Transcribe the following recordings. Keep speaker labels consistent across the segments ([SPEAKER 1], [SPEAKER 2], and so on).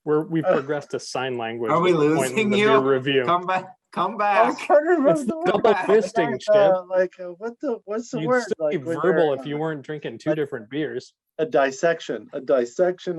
[SPEAKER 1] we've progressed to sign language.
[SPEAKER 2] Are we
[SPEAKER 1] at this point in
[SPEAKER 2] losing
[SPEAKER 1] the
[SPEAKER 2] you?
[SPEAKER 1] beer review.
[SPEAKER 2] Come back. Come
[SPEAKER 3] I was
[SPEAKER 2] back.
[SPEAKER 3] trying to remember
[SPEAKER 1] It's the
[SPEAKER 3] the word.
[SPEAKER 1] double fisting, Chip.
[SPEAKER 3] What's the
[SPEAKER 1] You'd
[SPEAKER 3] word?
[SPEAKER 1] still be
[SPEAKER 3] Like when
[SPEAKER 1] verbal
[SPEAKER 3] they're,
[SPEAKER 1] if you weren't drinking two different beers.
[SPEAKER 3] a dissection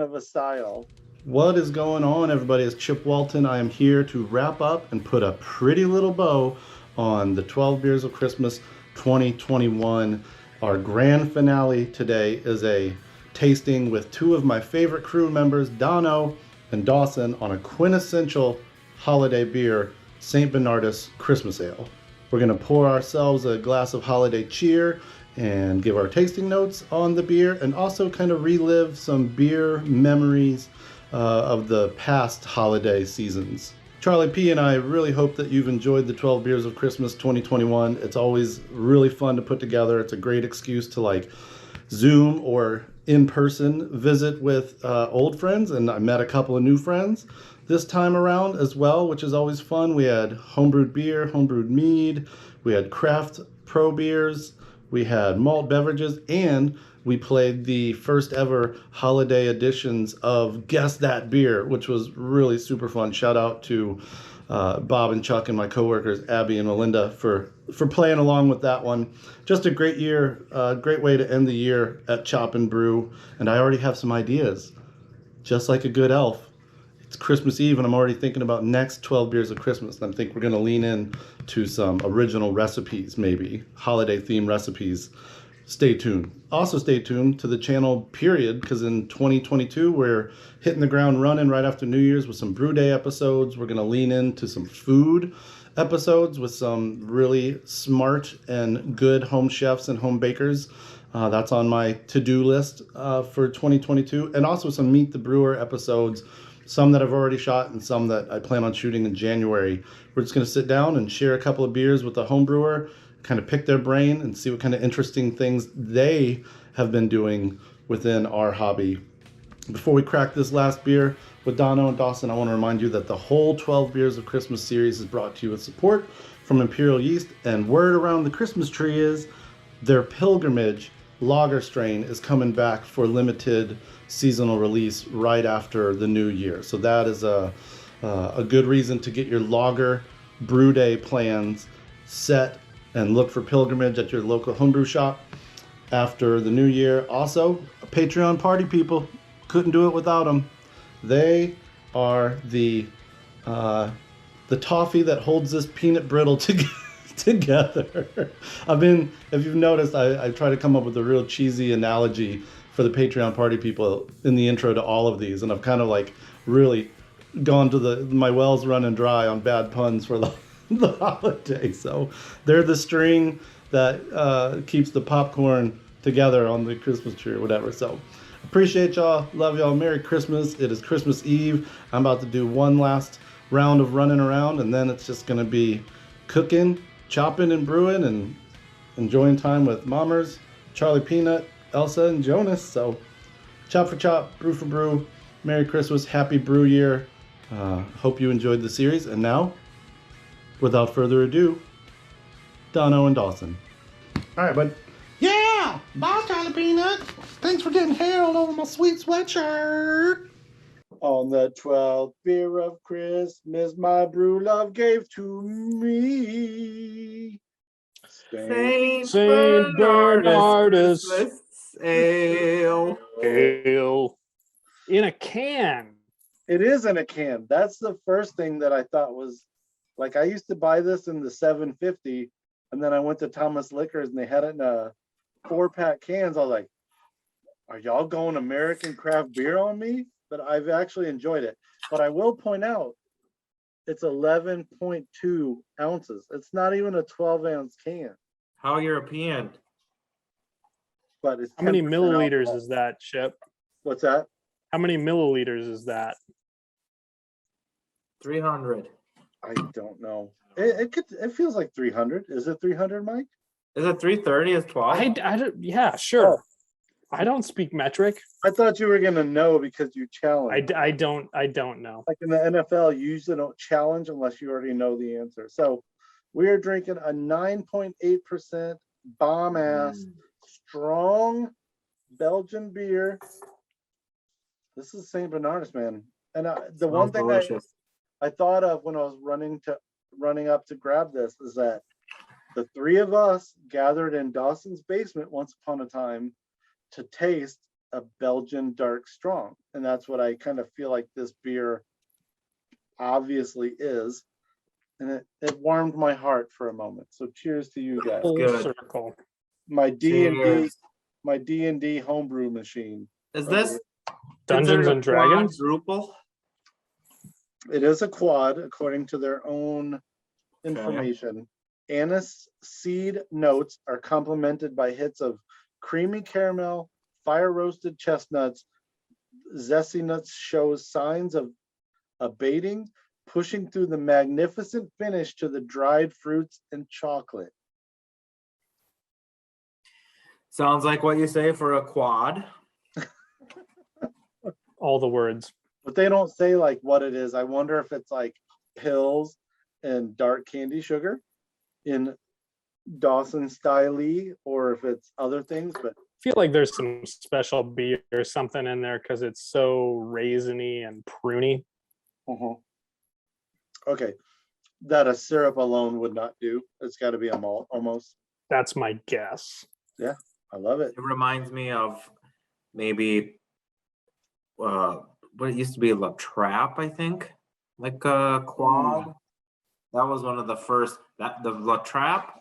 [SPEAKER 3] of a style.
[SPEAKER 4] What is going on, everybody? It's Chip Walton. I am here to wrap up and put a pretty little bow on the 12 Beers of Christmas 2021. Our grand finale today is a tasting with two of my favorite crew members, DonO and Dawson, on a quintessential holiday beer, St. Bernardus Christmas Ale. We're going to pour ourselves a glass of holiday cheer and give our tasting notes on the beer, and also kind of relive some beer memories of the past holiday seasons. Charlie P and I really hope that you've enjoyed the 12 Beers of Christmas 2021. It's always really fun to put together. It's a great excuse to like Zoom or in-person visit with old friends, and I met a couple of new friends this time around as well, which is always fun. We had homebrewed beer, homebrewed mead, we had craft pro beers, we had malt beverages, and we played the first ever holiday editions of Guess That Beer, which was really super fun. Shout out to Bob and Chuck and my coworkers, Abby and Melinda, for playing along with that one. Just a great year, great way to end the year at Chop and Brew. And I already have some ideas, just like a good elf. It's Christmas Eve, and I'm already thinking about next 12 Beers of Christmas. And I think we're going to lean in to some original recipes, maybe holiday-themed recipes. Stay tuned. Also stay tuned to the channel, period, because in 2022, we're hitting the ground running right after New Year's with some Brew Day episodes. We're going to lean into some food episodes with some really smart and good home chefs and home bakers. That's on my to-do list for 2022. And also some Meet the Brewer episodes, some that I've already shot and some that I plan on shooting in January. We're just going to sit down and share a couple of beers with a home brewer, kind of pick their brain and see what kind of interesting things they have been doing within our hobby. Before we crack this last beer with DonO and Dawson, I want to remind you that the whole 12 Beers of Christmas series is brought to you with support from Imperial Yeast, and word around the Christmas tree is their Pilgrimage lager strain is coming back for limited seasonal release right after the new year. So that is a good reason to get your lager brew day plans set and look for Pilgrimage at your local homebrew shop after the new year. Also, a Patreon party people, couldn't do it without them. They are the toffee that holds this peanut brittle together. If you've noticed, I try to come up with a real cheesy analogy for the Patreon party people in the intro to all of these, and I've kind of like really gone to my wells running dry on bad puns for the holiday. So they're the string that keeps the popcorn together on the Christmas tree or whatever. So appreciate y'all, love y'all, Merry Christmas. It is Christmas Eve. I'm about to do one last round of running around, and then it's just gonna be cooking, chopping and brewing, and enjoying time with Mommers, Charlie Peanut, Elsa, and Jonas. So chop for chop, brew for brew, Merry Christmas, Happy Brew Year. Hope you enjoyed the series. And now, without further ado, DonO and Dawson. All right, bud. Yeah! Bye, Charlie Peanut. Thanks for getting hair all over my sweet sweatshirt.
[SPEAKER 3] On the 12th beer of Christmas, my brew love gave to me.
[SPEAKER 2] Saint
[SPEAKER 1] Bernardus
[SPEAKER 2] Christmas Ale.
[SPEAKER 1] In a can.
[SPEAKER 3] It is in a can. That's the first thing that I thought was, like, I used to buy this in the 750, and then I went to Thomas Liquors and they had it in a 4-pack cans. I was like, are y'all going American craft beer on me? But I've actually enjoyed it. But I will point out, it's 11.2 ounces. It's not even a 12-ounce can.
[SPEAKER 2] How European?
[SPEAKER 3] But it's
[SPEAKER 1] How many
[SPEAKER 3] 10%
[SPEAKER 1] milliliters
[SPEAKER 3] alcohol.
[SPEAKER 1] is that, Chip?
[SPEAKER 3] What's that?
[SPEAKER 1] How many milliliters is that?
[SPEAKER 2] 300.
[SPEAKER 3] I don't know. It feels like 300. Is it 300, Mike?
[SPEAKER 2] Is it 330? Is 12?
[SPEAKER 1] I don't, yeah, sure. I don't speak metric.
[SPEAKER 3] I thought you were gonna know because you challenged.
[SPEAKER 1] I don't know.
[SPEAKER 3] Like in the NFL, you usually don't challenge unless you already know the answer. So we are drinking a 9.8% bomb-ass strong Belgian beer. This is St. Bernardus, man. And the one
[SPEAKER 2] Smells
[SPEAKER 3] thing
[SPEAKER 2] delicious.
[SPEAKER 3] I thought of when I was running up to grab this is that the three of us gathered in Dawson's basement once upon a time to taste a Belgian dark strong. And that's what I kind of feel like this beer obviously is. And it warmed my heart for a moment. So cheers to you guys.
[SPEAKER 1] Full
[SPEAKER 2] good.
[SPEAKER 1] circle.
[SPEAKER 3] My D&D
[SPEAKER 2] Cheers.
[SPEAKER 3] my D&D homebrew machine.
[SPEAKER 2] Is this
[SPEAKER 1] Dungeons
[SPEAKER 2] considered
[SPEAKER 1] and
[SPEAKER 2] a
[SPEAKER 1] Dragons?
[SPEAKER 2] quadruple?
[SPEAKER 3] It is a quad according to their own information. Anise seed notes are complemented by hits of creamy caramel, fire roasted chestnuts. Zesty nuts shows signs of abating, pushing through the magnificent finish to the dried fruits and chocolate.
[SPEAKER 2] Sounds like what you say for a quad.
[SPEAKER 1] All the words.
[SPEAKER 3] But they don't say like what it is. I wonder if it's like pills and dark candy sugar in Dawson style, or if it's other things. But
[SPEAKER 1] I feel like there's some special beer or something in there because it's so raisiny and pruny.
[SPEAKER 3] okay, that a syrup alone would not do. It's got to be a malt almost.
[SPEAKER 1] That's my guess.
[SPEAKER 3] Yeah, I love it.
[SPEAKER 2] It reminds me of maybe what it used to be, La Trappe, I think, like a quad. That was one of the first. That the La Trappe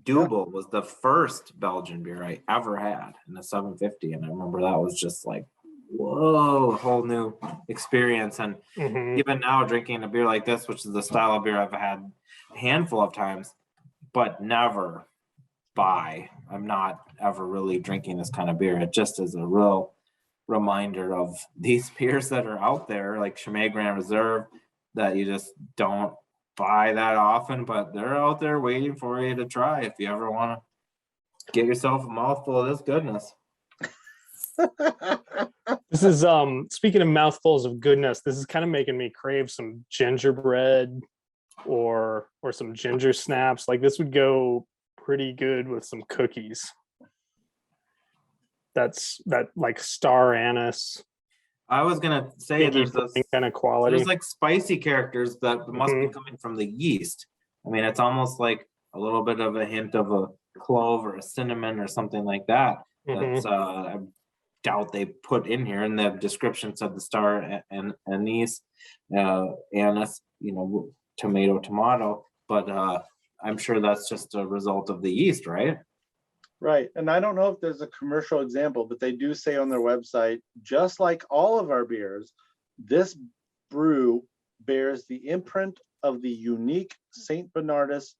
[SPEAKER 2] Double was the first Belgian beer I ever had in the 750, and I remember that was just like, whoa, a whole new experience. And
[SPEAKER 1] Mhm.
[SPEAKER 2] even now, drinking a beer like this, which is the style of beer I've had a handful of times, but never buy. I'm not ever really drinking this kind of beer. It just is a real reminder of these beers that are out there, like Chimay Grand Reserve, that you just don't buy that often, but they're out there waiting for you to try if you ever want to get yourself a mouthful of this goodness.
[SPEAKER 1] This is speaking of mouthfuls of goodness, this is kind of making me crave some gingerbread or some ginger snaps. Like this would go pretty good with some cookies. That like star anise.
[SPEAKER 2] I was gonna say there's
[SPEAKER 1] kind of quality.
[SPEAKER 2] like spicy characters that must be
[SPEAKER 1] Mhm.
[SPEAKER 2] coming from the yeast. I mean, it's almost like a little bit of a hint of a clove or a cinnamon or something like that. That's I doubt they put in here. In the description said the star and anise, anise, tomato, but I'm sure that's just a result of the yeast, right?
[SPEAKER 3] Right. And I don't know if there's a commercial example, but they do say on their website, just like all of our beers, this brew bears the imprint of the unique St. Bernardus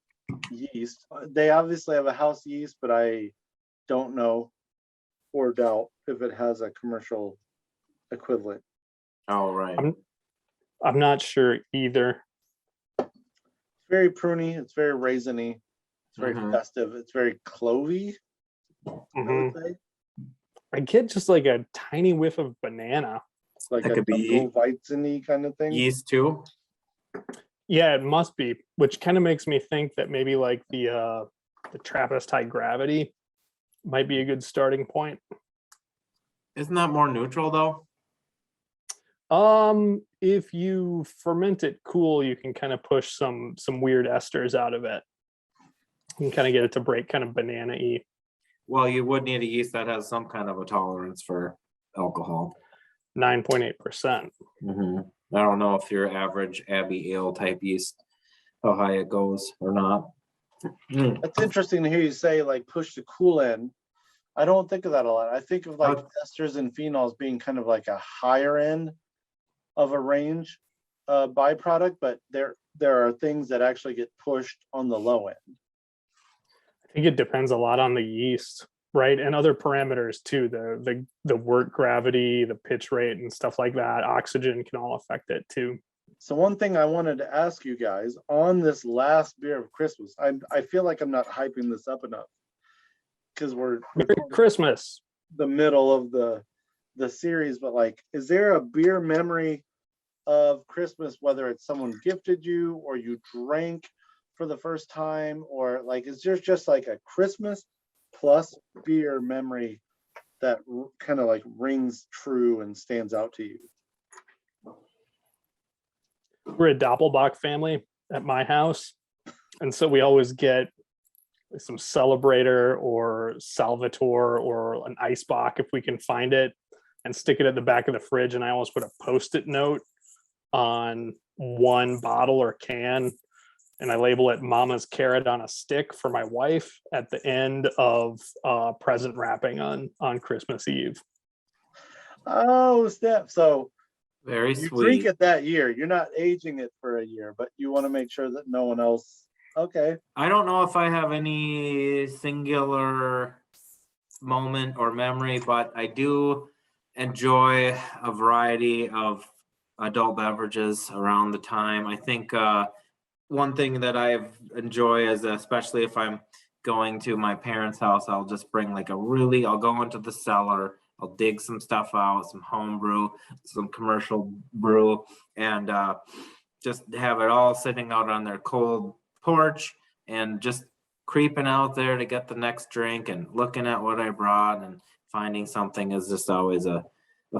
[SPEAKER 3] yeast. They obviously have a house yeast, but I don't know or doubt if it has a commercial equivalent.
[SPEAKER 2] Oh, right.
[SPEAKER 1] I'm not sure either.
[SPEAKER 3] It's very pruny. It's very raisiny. It's very festive. It's very clovey.
[SPEAKER 1] I get just like a tiny whiff of banana.
[SPEAKER 3] It's like
[SPEAKER 2] That
[SPEAKER 3] a
[SPEAKER 2] could be
[SPEAKER 3] Weizen-y kind of thing.
[SPEAKER 2] Yeast too.
[SPEAKER 1] Yeah, it must be, which kind of makes me think that maybe like the Trappist high gravity might be a good starting point.
[SPEAKER 2] Isn't that more neutral though?
[SPEAKER 1] If you ferment it cool, you can kind of push some weird esters out of it. You can kind of get it to break kind of banana-y.
[SPEAKER 2] Well, you would need a yeast that has some kind of a tolerance for alcohol.
[SPEAKER 1] 9.8%.
[SPEAKER 2] I don't know if your average Abbey Ale type yeast, how high it goes or not.
[SPEAKER 3] It's interesting to hear you say like push the cool end. I don't think of that a lot. I think of like esters and phenols being kind of like a higher end of a range byproduct, but there are things that actually get pushed on the low end.
[SPEAKER 1] I think it depends a lot on the yeast, right? And other parameters too, the wort gravity, the pitch rate and stuff like that. Oxygen can all affect it too.
[SPEAKER 3] So one thing I wanted to ask you guys on this last beer of Christmas, I feel like I'm not hyping this up enough because we're
[SPEAKER 1] Merry Christmas.
[SPEAKER 3] the middle of the series, but like, is there a beer memory of Christmas, whether it's someone gifted you or you drank for the first time, or like, is there just like a Christmas plus beer memory that kind of like rings true and stands out to you?
[SPEAKER 1] We're a Doppelbock family at my house. And so we always get some Celebrator or Salvatore or an Ice Bock if we can find it, and stick it at the back of the fridge. And I always put a Post-it note on one bottle or can, and I label it Mama's Carrot on a Stick for my wife at the end of present wrapping on Christmas Eve.
[SPEAKER 3] Oh, step. So
[SPEAKER 2] Very
[SPEAKER 3] you
[SPEAKER 2] sweet.
[SPEAKER 3] drink it that year. You're not aging it for a year, but you want to make sure that no one else. Okay.
[SPEAKER 2] I don't know if I have any singular moment or memory, but I do enjoy a variety of adult beverages around the time. I think one thing that I enjoy is, especially if I'm going to my parents' house, I'll just bring like I'll go into the cellar, I'll dig some stuff out, some home brew, some commercial brew, and just have it all sitting out on their cold porch and just creeping out there to get the next drink and looking at what I brought and finding something is just always a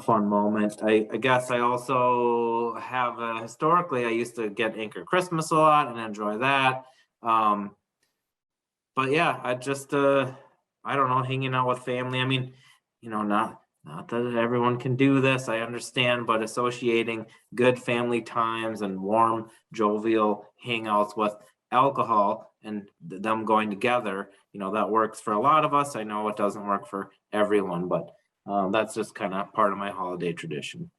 [SPEAKER 2] fun moment. I guess I also have historically I used to get Anchor Christmas a lot and enjoy that. But yeah, I just I don't know, hanging out with family. I mean, not that everyone can do this, I understand, but associating good family times and warm, jovial hangouts with alcohol and them going together, that works for a lot of us. I know it doesn't work for everyone, but that's just kind of part of my holiday tradition.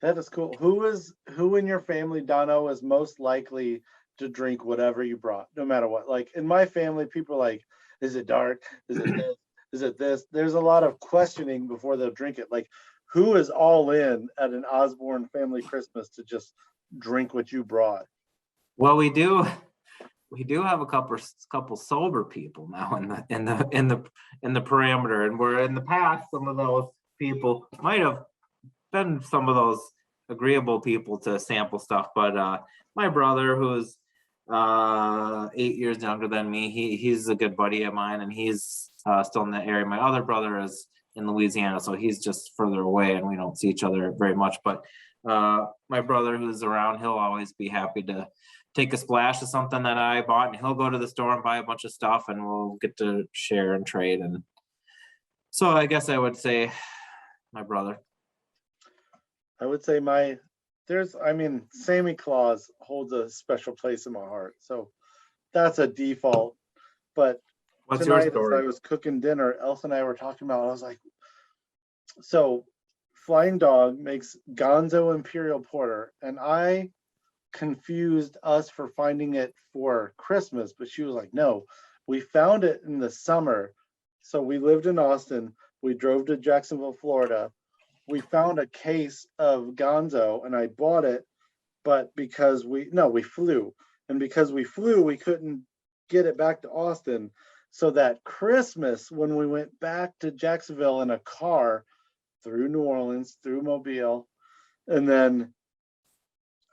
[SPEAKER 3] That is cool. Who in your family, DonO, is most likely to drink whatever you brought, no matter what? Like in my family, people are like, is it dark? Is it this? Is it this? There's a lot of questioning before they'll drink it. Like, who is all in at an Osborne family Christmas to just drink what you brought?
[SPEAKER 2] Well, we do have a couple sober people now in the parameter, and where in the past some of those people might have been some of those agreeable people to sample stuff, but my brother, who's 8 years younger than me, he's a good buddy of mine, and he's still in that area. My other brother is in Louisiana, so he's just further away, and we don't see each other very much. But my brother, who's around, he'll always be happy to take a splash of something that I bought, and he'll go to the store and buy a bunch of stuff, and we'll get to share and trade. And so I guess I would say my brother.
[SPEAKER 3] I would say Sammy Claus holds a special place in my heart. So that's a default. But
[SPEAKER 2] What's
[SPEAKER 3] tonight,
[SPEAKER 2] your story?
[SPEAKER 3] as I was cooking dinner, Elsa and I were talking about, I was like, so Flying Dog makes Gonzo Imperial Porter, and I confused us for finding it for Christmas, but she was like, no, we found it in the summer. So we lived in Austin. We drove to Jacksonville, Florida. We found a case of Gonzo, and I bought it, but because we flew. And because we flew, we couldn't get it back to Austin. So that Christmas, when we went back to Jacksonville in a car through New Orleans, through Mobile, and then,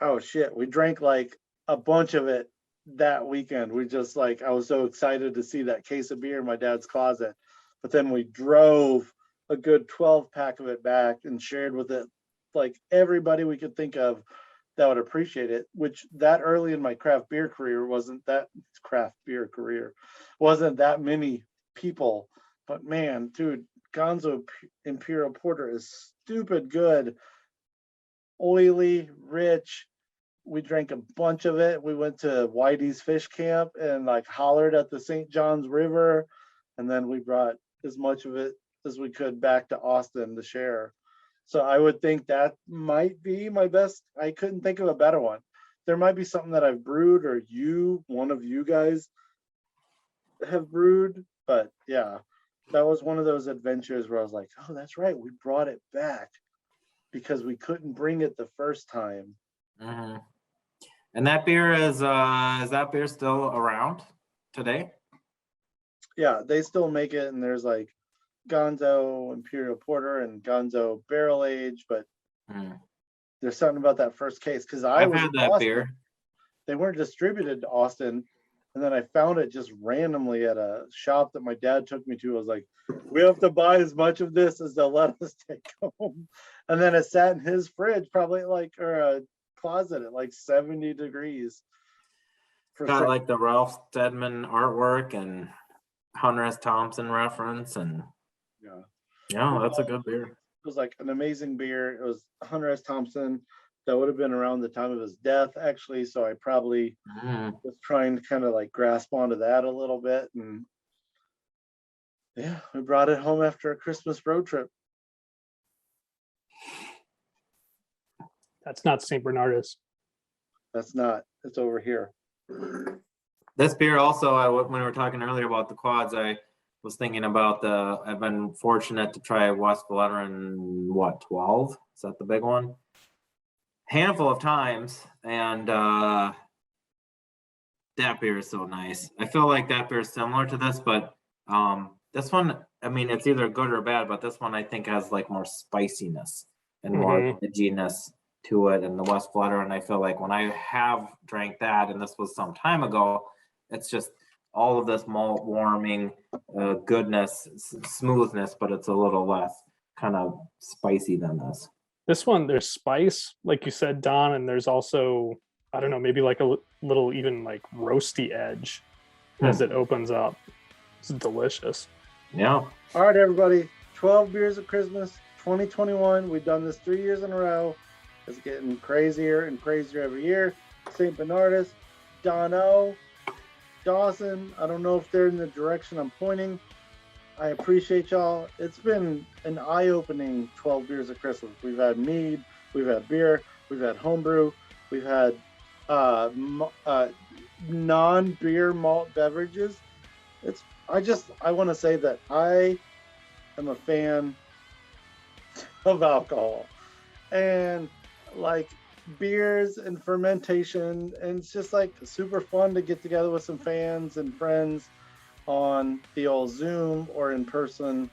[SPEAKER 3] oh shit, we drank like a bunch of it that weekend. We just I was so excited to see that case of beer in my dad's closet. But then we drove a good 12-pack of it back and shared with it like everybody we could think of that would appreciate it, which that early in my craft beer career wasn't that many people. But man, dude, Gonzo Imperial Porter is stupid good, oily, rich. We drank a bunch of it. We went to Whitey's Fish Camp and hollered at the St. Johns River, and then we brought as much of it as we could back to Austin to share. So I would think that might be my best. I couldn't think of a better one. There might be something that I've brewed or one of you guys have brewed, but yeah, that was one of those adventures where I was like, oh, that's right, we brought it back because we couldn't bring it the first time.
[SPEAKER 2] Mm-hmm. And that beer is that beer still around today?
[SPEAKER 3] Yeah, they still make it, and there's Gonzo Imperial Porter and Gonzo Barrel Age, but there's something about that first case because
[SPEAKER 2] I've had that
[SPEAKER 3] Austin.
[SPEAKER 2] beer.
[SPEAKER 3] They weren't distributed to Austin, and then I found it just randomly at a shop that my dad took me to. I was like, we have to buy as much of this as they'll let us take home. And then it sat in his fridge, probably closet at like 70 degrees.
[SPEAKER 2] Got like the Ralph Steadman artwork and Hunter S. Thompson reference, and
[SPEAKER 3] yeah,
[SPEAKER 2] that's a good beer.
[SPEAKER 3] It was like an amazing beer. It was Hunter S. Thompson. That would have been around the time of his death, actually. So I probably was trying to kind of like grasp onto that a little bit. And yeah, we brought it home after a Christmas road trip.
[SPEAKER 1] That's not St. Bernardus.
[SPEAKER 3] That's not, it's over here.
[SPEAKER 2] This beer also, when we were talking earlier about the quads, I was thinking about I've been fortunate to try West Veteran, 12? Is that the big one? Handful of times, and that beer is so nice. I feel like that beer is similar to this, but this one, I mean, it's either good or bad, but this one I think has like more spiciness and more edginess to it. And the West Veteran, I feel like when I have drank that, and this was some time ago, it's just all of this malt warming goodness, smoothness, but it's a little less kind of spicy than this.
[SPEAKER 1] This one, there's spice, like you said, Don, and there's also, I don't know, maybe like a little even like roasty edge as it opens up. It's delicious.
[SPEAKER 2] Yeah.
[SPEAKER 3] All right, everybody. 12 beers of Christmas 2021. We've done this 3 years in a row. It's getting crazier and crazier every year. St. Bernardus, DonO, Dawson. I don't know if they're in the direction I'm pointing. I appreciate y'all. It's been an eye-opening 12 beers of Christmas. We've had mead, we've had beer, we've had homebrew, we've had non-beer malt beverages. I want to say that I am a fan of alcohol and like beers and fermentation, and it's just like super fun to get together with some fans and friends on the old Zoom or in person.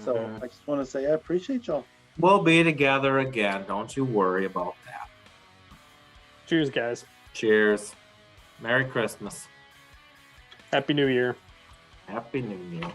[SPEAKER 3] So I just want to say I appreciate y'all.
[SPEAKER 2] We'll be together again. Don't you worry about that.
[SPEAKER 1] Cheers, guys.
[SPEAKER 2] Cheers. Merry Christmas.
[SPEAKER 1] Happy New Year.
[SPEAKER 2] Happy New Year.